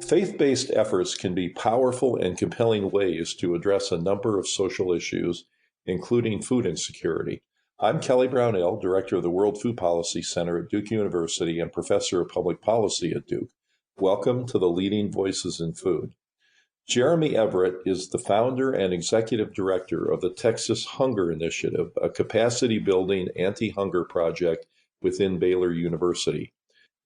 Faith-based efforts can be powerful and compelling ways to address a number of social issues, including food insecurity. I'm Kelly Brownell, Director of the World Food Policy Center at Duke University and Professor of Public Policy at Duke. Welcome to the Leading Voices in Food. Jeremy Everett is the founder and executive director of the Texas Hunger Initiative, a capacity-building anti-hunger project within Baylor University,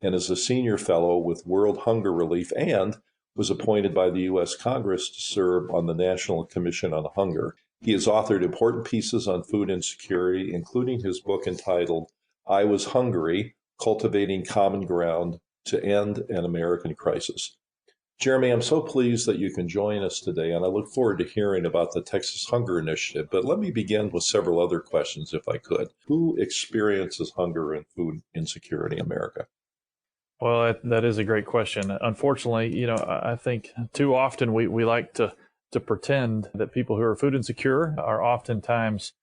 and is a senior fellow with World Hunger Relief and was appointed by the U.S. Congress to serve on the National Commission on Hunger. He has authored important pieces on food insecurity, including his book entitled I Was Hungry: Cultivating Common Ground to End an American Crisis. Jeremy, I'm so pleased that you can join us today, and I look forward to hearing about the Texas Hunger Initiative. But let me begin with several other questions, if I could. Who experiences hunger and food insecurity in America? Well, that is a great question. Unfortunately, I think too often we like to pretend that people who are food insecure are oftentimes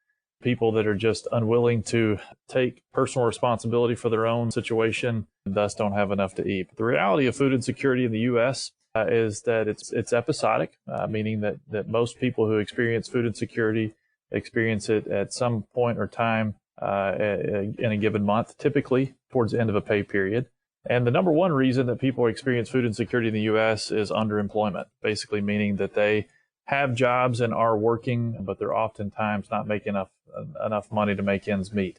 people that are just unwilling to take personal responsibility for their own situation and thus don't have enough to eat. But the reality of food insecurity in the U.S. Is that it's episodic, meaning that most people who experience food insecurity experience it at some point or time in a given month, typically towards the end of a pay period. And the number one reason that people experience food insecurity in the U.S. is underemployment, basically meaning that they have jobs and are working, but they're oftentimes not making enough money to make ends meet.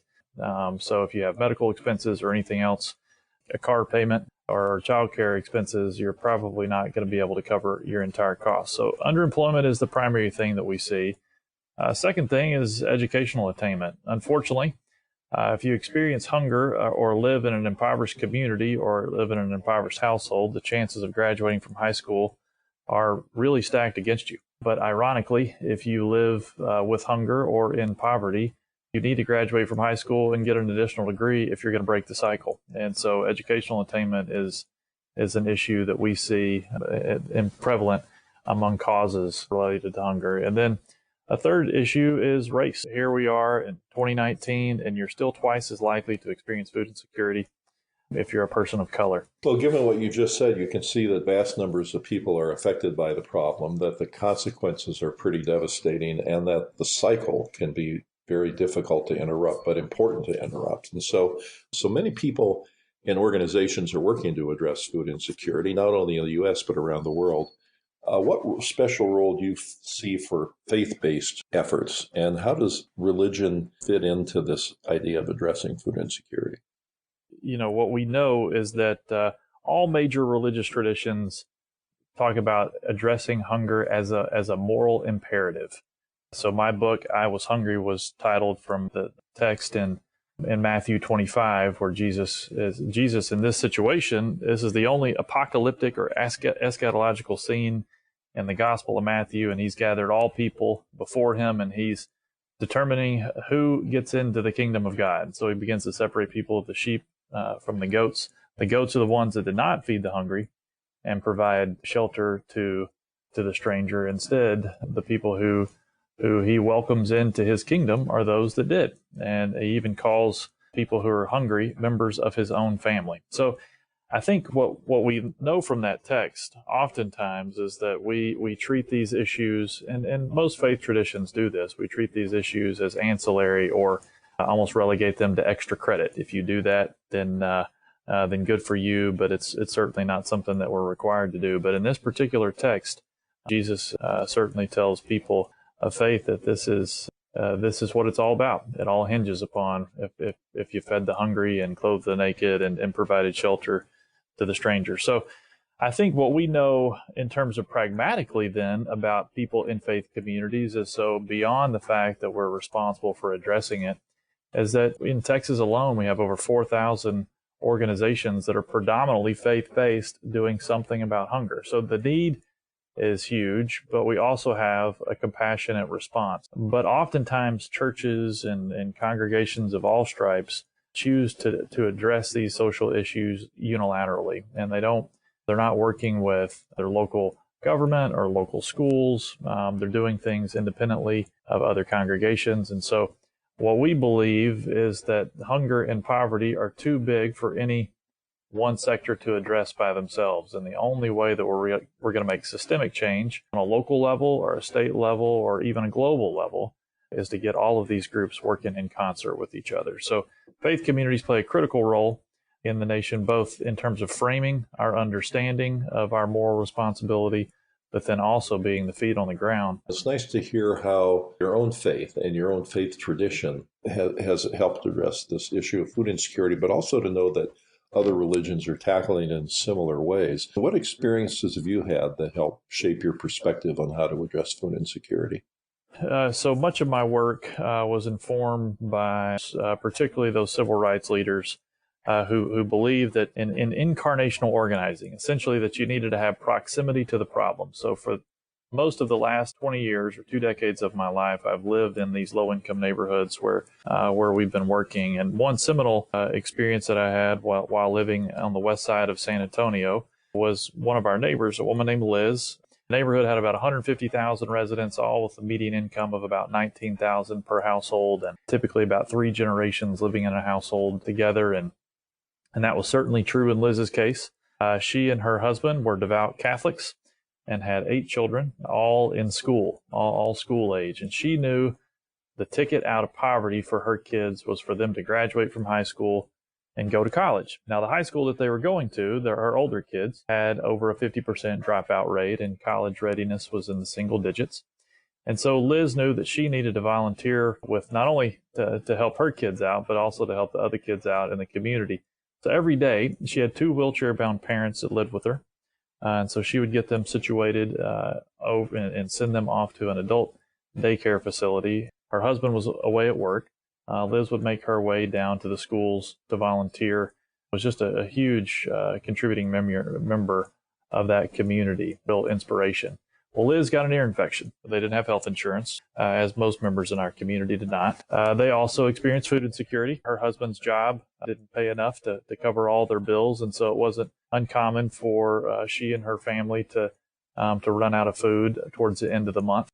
So if you have medical expenses or anything else, a car payment or childcare expenses, you're probably not going to be able to cover your entire cost. So underemployment is the primary thing that we see. Second thing is educational attainment. Unfortunately, if you experience hunger or live in an impoverished community or live in an impoverished household, the chances of graduating from high school are really stacked against you. But ironically, if you live with hunger or in poverty, you need to graduate from high school and get an additional degree if you're going to break the cycle. And so educational attainment is an issue that we see prevalent among causes related to hunger. And then a third issue is race. Here we are in 2019, and you're still twice as likely to experience food insecurity if you're a person of color. Well, given what you just said, you can see that vast numbers of people are affected by the problem, that the consequences are pretty devastating, and that the cycle can be very difficult to interrupt, but important to interrupt. And so many people and organizations are working to address food insecurity, not only in the U.S., but around the world. What special role do you see for faith-based efforts, and how does religion fit into this idea of addressing food insecurity? What we know is that all major religious traditions talk about addressing hunger as a moral imperative. So my book, I Was Hungry, was titled from the text in Matthew 25, where Jesus in this situation, this is the only apocalyptic or eschatological scene in the Gospel of Matthew, and he's gathered all people before him, and he's determining who gets into the kingdom of God. So he begins to separate people, the sheep from the goats. The goats are the ones that did not feed the hungry and provide shelter to the stranger. Instead, the people who he welcomes into his kingdom are those that did. And he even calls people who are hungry members of his own family. So I think what we know from that text oftentimes is that we treat these issues, and most faith traditions do this, we treat these issues as ancillary or almost relegate them to extra credit. If you do that, then good for you, but it's certainly not something that we're required to do. But in this particular text, Jesus certainly tells people of faith that this is what it's all about. It all hinges upon if you fed the hungry and clothed the naked and provided shelter to the stranger. So I think what we know in terms of pragmatically then about people in faith communities is, so beyond the fact that we're responsible for addressing it, is that in Texas alone, we have over 4,000 organizations that are predominantly faith-based doing something about hunger. So the need is huge, but we also have a compassionate response. But oftentimes churches and congregations of all stripes choose to address these social issues unilaterally, and they're not working with their local government or local schools. They're doing things independently of other congregations. And so what we believe is that hunger and poverty are too big for any one sector to address by themselves. And the only way that we're going to make systemic change on a local level or a state level or even a global level is to get all of these groups working in concert with each other. So faith communities play a critical role in the nation, both in terms of framing our understanding of our moral responsibility, but then also being the feet on the ground. It's nice to hear how your own faith and your own faith tradition has helped address this issue of food insecurity, but also to know that other religions are tackling it in similar ways. What experiences have you had that help shape your perspective on how to address food insecurity? So much of my work was informed by particularly those civil rights leaders who believed that in incarnational organizing, essentially that you needed to have proximity to the problem. So for most of the last 20 years or 2 decades of my life, I've lived in these low-income neighborhoods where we've been working. And one seminal experience that I had while living on the west side of San Antonio was one of our neighbors, a woman named Liz. The neighborhood had about 150,000 residents, all with a median income of about $19,000 per household, and typically about 3 generations living in a household together. And that was certainly true in Liz's case. She and her husband were devout Catholics and had 8 children, all in school, all school age. And she knew the ticket out of poverty for her kids was for them to graduate from high school and go to college. Now, the high school that they were going to, her older kids, had over a 50% dropout rate, and college readiness was in the single digits. And so Liz knew that she needed to volunteer with not only to help her kids out, but also to help the other kids out in the community. So every day, she had 2 wheelchair-bound parents that lived with her. And so she would get them situated over and send them off to an adult daycare facility. Her husband was away at work. Liz would make her way down to the schools to volunteer. It was just a huge contributing member of that community, real inspiration. Well, Liz got an ear infection. They didn't have health insurance, as most members in our community did not. They also experienced food insecurity. Her husband's job didn't pay enough to cover all their bills, and so it wasn't uncommon for she and her family to run out of food towards the end of the month.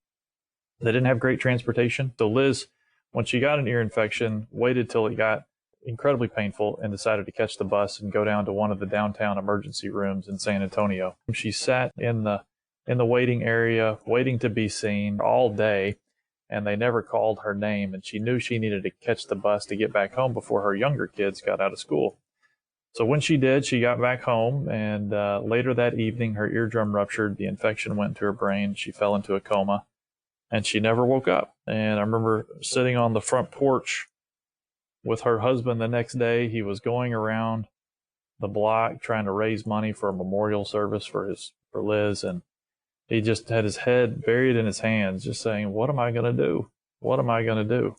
They didn't have great transportation. So Liz, when she got an ear infection, waited till it got incredibly painful and decided to catch the bus and go down to one of the downtown emergency rooms in San Antonio. She sat in the waiting area, waiting to be seen all day, and they never called her name, and she knew she needed to catch the bus to get back home before her younger kids got out of school. So when she did, she got back home, and later that evening, her eardrum ruptured, the infection went to her brain, she fell into a coma, and she never woke up. And I remember sitting on the front porch with her husband the next day. He was going around the block trying to raise money for a memorial service for Liz, and he just had his head buried in his hands, just saying, what am I going to do? What am I going to do?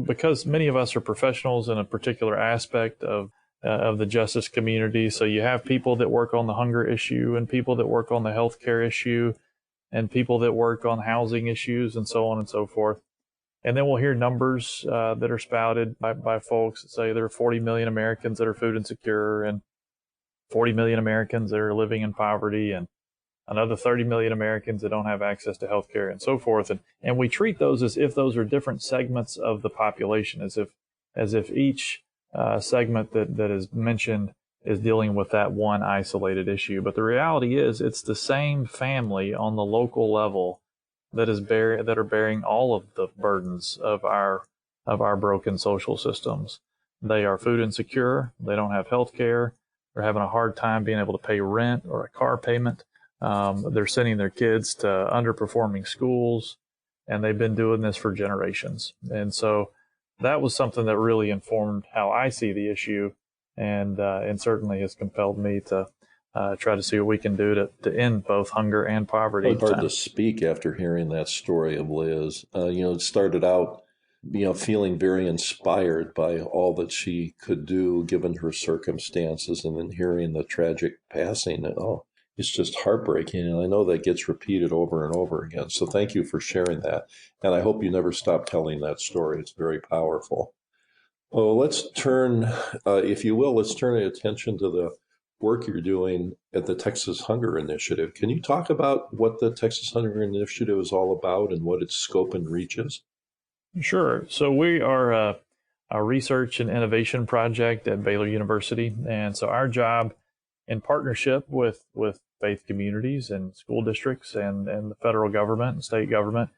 Because many of us are professionals in a particular aspect of the justice community. So you have people that work on the hunger issue and people that work on the healthcare issue and people that work on housing issues and so on and so forth. And then we'll hear numbers that are spouted by folks that say there are 40 million Americans that are food insecure and 40 million Americans that are living in poverty and another 30 million Americans that don't have access to health care and so forth. And we treat those as if those are different segments of the population, as if each segment that is mentioned is dealing with that one isolated issue. But the reality is it's the same family on the local level that are bearing all of the burdens of our broken social systems. They are food insecure. They don't have health care. They're having a hard time being able to pay rent or a car payment. They're sending their kids to underperforming schools, and they've been doing this for generations. And so that was something that really informed how I see the issue, and certainly has compelled me to try to see what we can do to end both hunger and poverty. It's hard to speak after hearing that story of Liz. It started out, feeling very inspired by all that she could do given her circumstances, and then hearing the tragic passing. It's just heartbreaking, and I know that gets repeated over and over again. So thank you for sharing that, and I hope you never stop telling that story. It's very powerful. Well, let's turn our attention to the work you're doing at the Texas Hunger Initiative. Can you talk about what the Texas Hunger Initiative is all about and what its scope and reach is? Sure. So we are a research and innovation project at Baylor University. And so our job, in partnership with faith communities and school districts and the federal government and state government,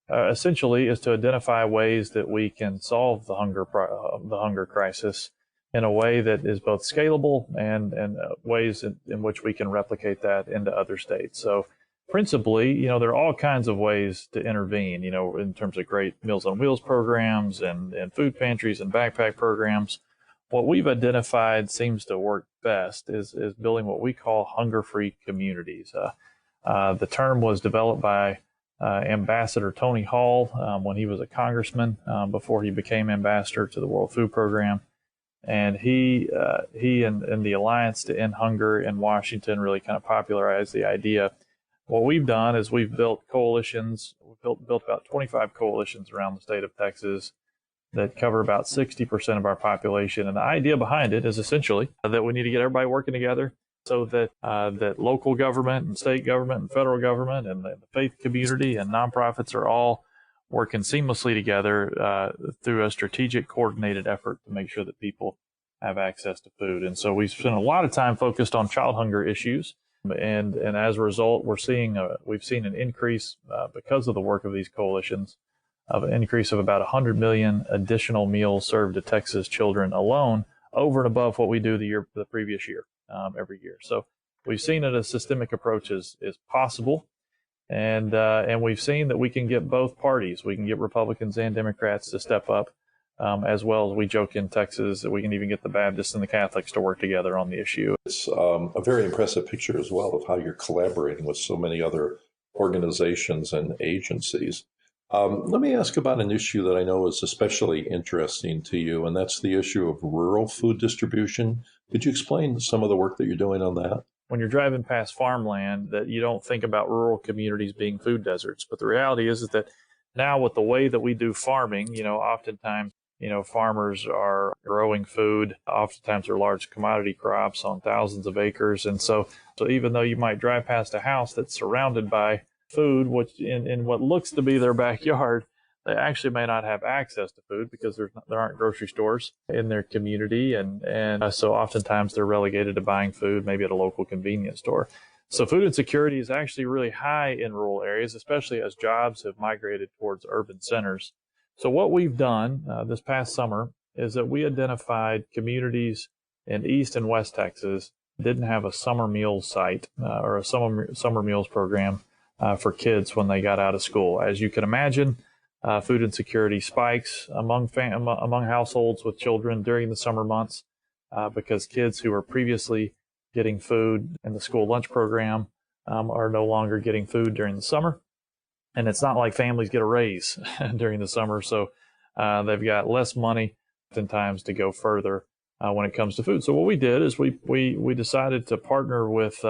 essentially is to identify ways that we can solve the hunger crisis in a way that is both scalable and ways in which we can replicate that into other states. So principally, there are all kinds of ways to intervene, in terms of great Meals on Wheels programs and food pantries and backpack programs. What we've identified seems to work best is building what we call hunger-free communities. The term was developed by Ambassador Tony Hall when he was a congressman before he became ambassador to the World Food Program. And he and the Alliance to End Hunger in Washington really kind of popularized the idea. What we've done is we've built coalitions. We've built about 25 coalitions around the state of Texas that cover about 60% of our population. And the idea behind it is essentially that we need to get everybody working together so that that local government and state government and federal government and the faith community and nonprofits are all working seamlessly together through a strategic, coordinated effort to make sure that people have access to food. And so we've spent a lot of time focused on child hunger issues. And as a result, we've seen an increase because of the work of these coalitions of an increase of about 100 million additional meals served to Texas children alone, over and above what we do the previous year, every year. So we've seen that a systemic approach is possible, and we've seen that we can get both parties. We can get Republicans and Democrats to step up, as well as we joke in Texas that we can even get the Baptists and the Catholics to work together on the issue. It's a very impressive picture as well of how you're collaborating with so many other organizations and agencies. Let me ask about an issue that I know is especially interesting to you, and that's the issue of rural food distribution. Could you explain some of the work that you're doing on that? When you're driving past farmland, that you don't think about rural communities being food deserts. But the reality is that now with the way that we do farming, oftentimes, farmers are growing food. Oftentimes they're large commodity crops on thousands of acres. And so even though you might drive past a house that's surrounded by food, which in what looks to be their backyard, they actually may not have access to food because there aren't grocery stores in their community, and so oftentimes they're relegated to buying food maybe at a local convenience store. So food insecurity is actually really high in rural areas, especially as jobs have migrated towards urban centers. So what we've done this past summer is that we identified communities in East and West Texas didn't have a summer meals site or a summer meals program for kids when they got out of school. As you can imagine, food insecurity spikes among households with children during the summer months because kids who were previously getting food in the school lunch program are no longer getting food during the summer. And it's not like families get a raise during the summer, so they've got less money oftentimes to go further when it comes to food. So what we did is we decided to partner with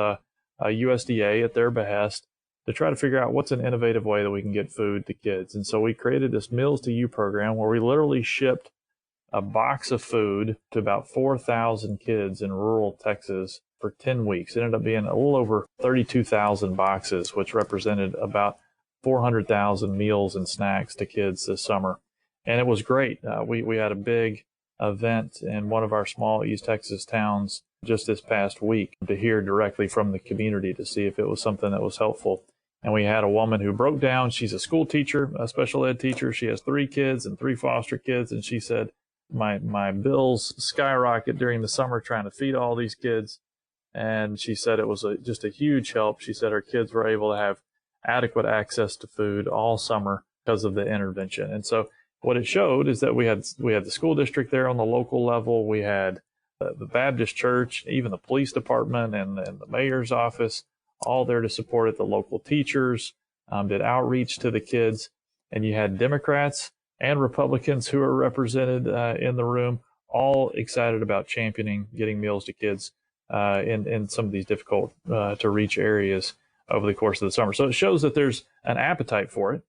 USDA at their behest to try to figure out what's an innovative way that we can get food to kids. And so we created this Meals to You program where we literally shipped a box of food to about 4,000 kids in rural Texas for 10 weeks. It ended up being a little over 32,000 boxes, which represented about 400,000 meals and snacks to kids this summer. And it was great. We had a big event in one of our small East Texas towns just this past week to hear directly from the community to see if it was something that was helpful. And we had a woman who broke down. She's a school teacher, a special ed teacher. She has 3 kids and 3 foster kids. And she said, my bills skyrocket during the summer trying to feed all these kids. And she said it was just a huge help. She said her kids were able to have adequate access to food all summer because of the intervention. And so what it showed is that we had the school district there on the local level. We had the Baptist church, even the police department and the mayor's office, all there to support it. The local teachers did outreach to the kids, and you had Democrats and Republicans who are represented in the room, all excited about championing getting meals to kids in some of these difficult to reach areas over the course of the summer. So it shows that there's an appetite for it,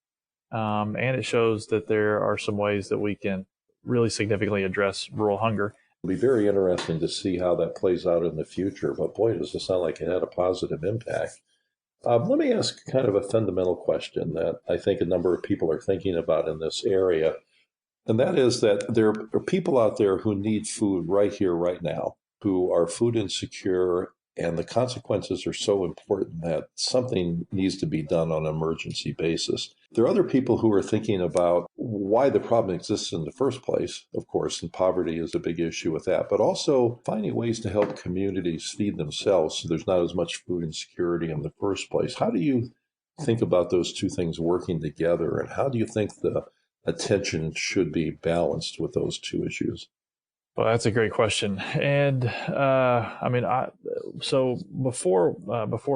and it shows that there are some ways that we can really significantly address rural hunger. It'll be very interesting to see how that plays out in the future, but boy, does it sound like it had a positive impact. Let me ask kind of a fundamental question that I think a number of people are thinking about in this area. And that is that there are people out there who need food right here, right now, who are food insecure, and the consequences are so important that something needs to be done on an emergency basis. There are other people who are thinking about why the problem exists in the first place, of course, and poverty is a big issue with that, but also finding ways to help communities feed themselves so there's not as much food insecurity in the first place. How do you think about those two things working together, and how do you think the attention should be balanced with those two issues? Well, that's a great question. And I mean, so before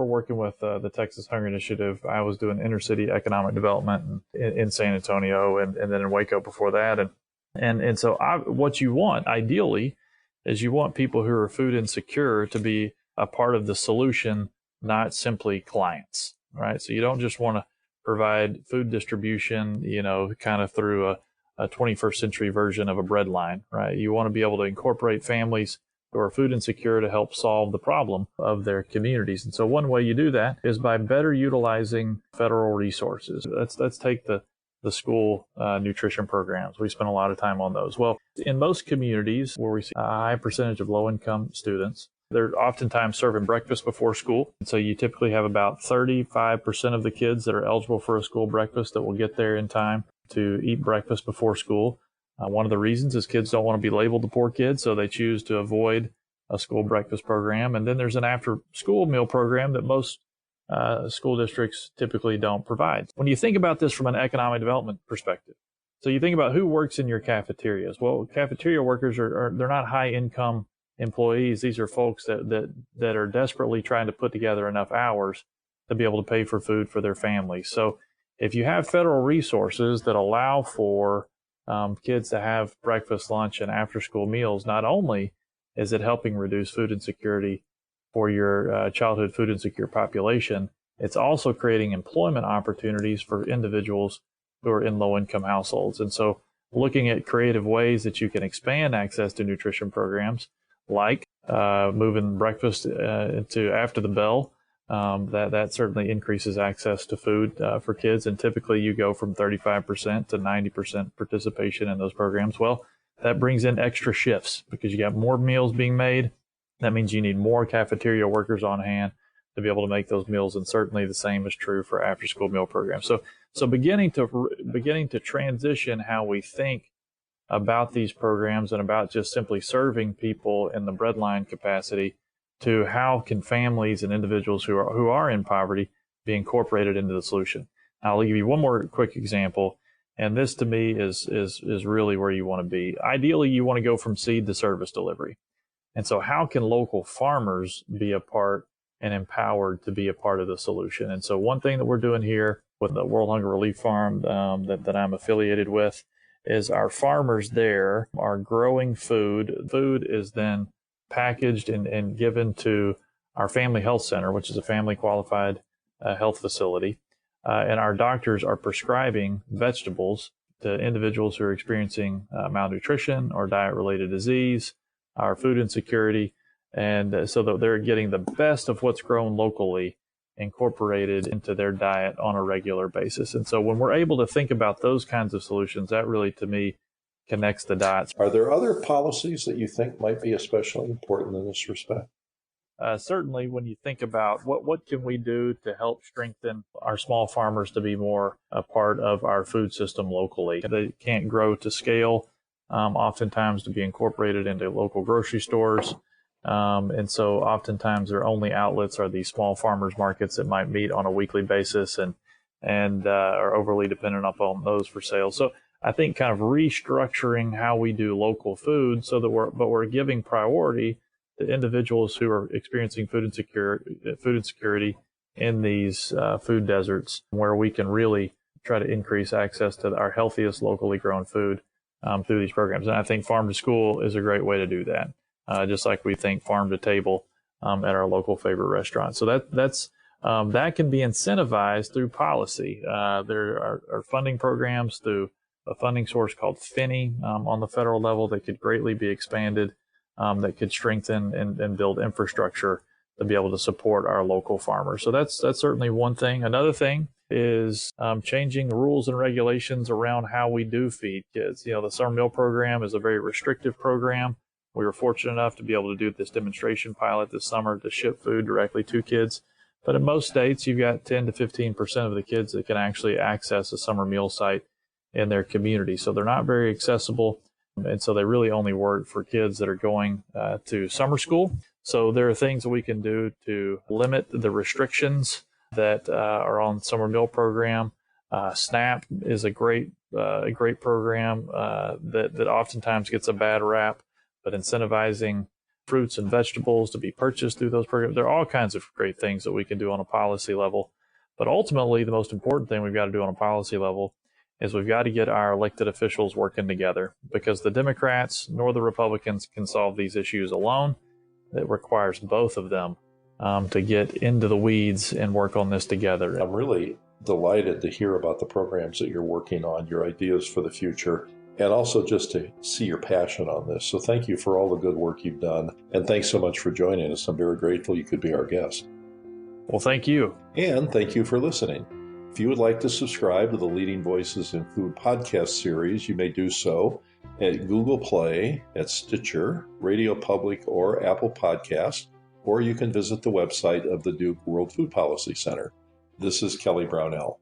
working with the Texas Hunger Initiative, I was doing inner city economic development in San Antonio, and then in Waco before that. And so what you want ideally is you want people who are food insecure to be a part of the solution, not simply clients, right? So you don't just want to provide food distribution, kind of through a 21st century version of a bread line, right? You want to be able to incorporate families who are food insecure to help solve the problem of their communities. And so one way you do that is by better utilizing federal resources. Let's take the school nutrition programs. We spend a lot of time on those. Well, in most communities where we see a high percentage of low-income students, they're oftentimes serving breakfast before school. And so you typically have about 35% of the kids that are eligible for a school breakfast that will get there in time to eat breakfast before school. One of the reasons is kids don't want to be labeled the poor kids, so they choose to avoid a school breakfast program. And then there's an after-school meal program that most school districts typically don't provide. When you think about this from an economic development perspective, so you think about who works in your cafeterias. Well, cafeteria workers they're not high-income employees. These are folks that are desperately trying to put together enough hours to be able to pay for food for their families. So if you have federal resources that allow for kids to have breakfast, lunch, and after-school meals, not only is it helping reduce food insecurity for your childhood food insecure population, it's also creating employment opportunities for individuals who are in low-income households. And so looking at creative ways that you can expand access to nutrition programs, like moving breakfast to after the bell, that certainly increases access to food for kids. And typically you go from 35% to 90% participation in those programs. Well, that brings in extra shifts because you got more meals being made. That means you need more cafeteria workers on hand to be able to make those meals. And certainly the same is true for after school meal programs. So beginning to transition how we think about these programs and about just simply serving people in the breadline capacity to how can families and individuals who are in poverty be incorporated into the solution. Now, I'll give you one more quick example, and this to me is really where you want to be. Ideally, you want to go from seed to service delivery. And so how can local farmers be a part and empowered to be a part of the solution? And so one thing that we're doing here with the World Hunger Relief Farm that I'm affiliated with is our farmers there are growing food. Food is then packaged and given to our family health center, which is a family qualified health facility. And our doctors are prescribing vegetables to individuals who are experiencing malnutrition or diet-related disease, or food insecurity, and so that they're getting the best of what's grown locally incorporated into their diet on a regular basis. And so when we're able to think about those kinds of solutions, that really, to me, connects the dots. Are there other policies that you think might be especially important in this respect? Certainly, when you think about what can we do to help strengthen our small farmers to be more a part of our food system locally. They can't grow to scale, oftentimes to be incorporated into local grocery stores. And so oftentimes their only outlets are these small farmers markets that might meet on a weekly basis and are overly dependent upon those for sale. So I think kind of restructuring how we do local food so that we're giving priority to individuals who are experiencing food insecurity in these food deserts, where we can really try to increase access to our healthiest locally grown food through these programs. And I think farm to school is a great way to do that. Just like we think farm to table at our local favorite restaurant. So that can be incentivized through policy. There are funding programs through a funding source called Finney on the federal level that could greatly be expanded, that could strengthen and build infrastructure to be able to support our local farmers. So that's certainly one thing. Another thing is changing the rules and regulations around how we do feed kids. The summer meal program is a very restrictive program. We were fortunate enough to be able to do this demonstration pilot this summer to ship food directly to kids. But in most states, you've got 10 to 15% of the kids that can actually access a summer meal site in their community. So they're not very accessible. And so they really only work for kids that are going to summer school. So there are things that we can do to limit the restrictions that are on the summer meal program. SNAP is a great program that oftentimes gets a bad rap, but incentivizing fruits and vegetables to be purchased through those programs. There are all kinds of great things that we can do on a policy level. But ultimately, the most important thing we've got to do on a policy level is we've got to get our elected officials working together, because the Democrats nor the Republicans can solve these issues alone. It requires both of them to get into the weeds and work on this together. I'm really delighted to hear about the programs that you're working on, your ideas for the future, and also just to see your passion on this. So thank you for all the good work you've done. And thanks so much for joining us. I'm very grateful you could be our guest. Well, thank you. And thank you for listening. If you would like to subscribe to the Leading Voices in Food podcast series, you may do so at Google Play, at Stitcher, Radio Public, or Apple Podcasts, or you can visit the website of the Duke World Food Policy Center. This is Kelly Brownell.